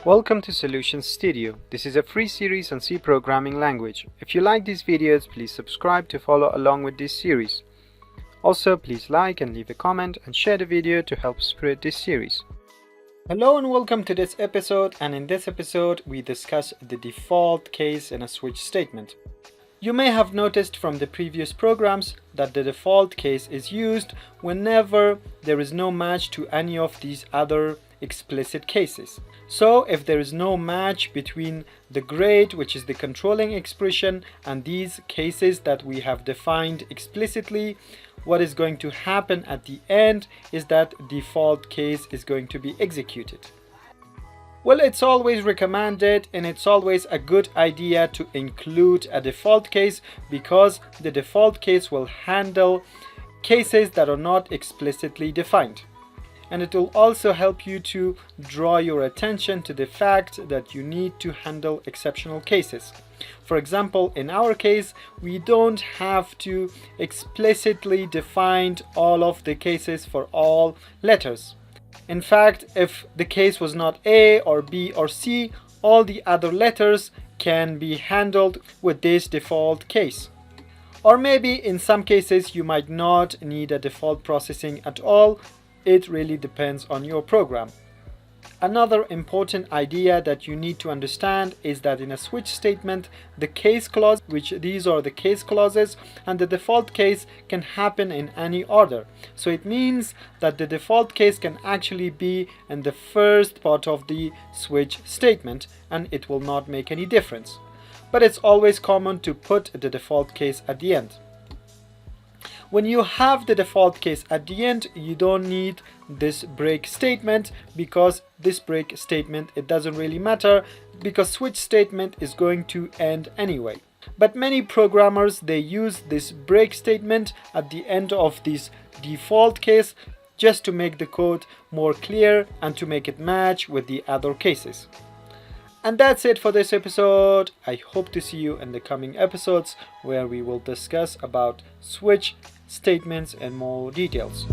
Welcome to Solutions Studio. This is a free series on C programming language. If you like these videos, please subscribe to follow along with this series. Also, please like and leave a comment and share the video to help spread this series. Hello and welcome to this episode, and in this episode we discuss the default case in a switch statement. You may have noticed from the previous programs that the default case is used whenever there is no match to any of these other explicit cases. So if there is no match between the grade, which is the controlling expression, and these cases that we have defined explicitly, what is going to happen at the end is that default case is going to be executed. Well, it's always recommended and it's always a good idea to include a default case, because the default case will handle cases that are not explicitly defined. And it will also help you to draw your attention to the fact that you need to handle exceptional cases. For example, in our case, we don't have to explicitly define all of the cases for all letters. In fact, if the case was not A or B or C, all the other letters can be handled with this default case. Or maybe in some cases you might not need a default processing at all. It really depends on your program. Another important idea that you need to understand is that in a switch statement, the case clause, which these are the case clauses, and the default case can happen in any order. So it means that the default case can actually be in the first part of the switch statement and it will not make any difference. But it's always common to put the default case at the end. When you have the default case at the end, you don't need this break statement, because this break statement, it doesn't really matter because switch statement is going to end anyway. But many programmers, they use this break statement at the end of this default case just to make the code more clear and to make it match with the other cases. And that's it for this episode. I hope to see you in the coming episodes where we will discuss about switch statements in more details.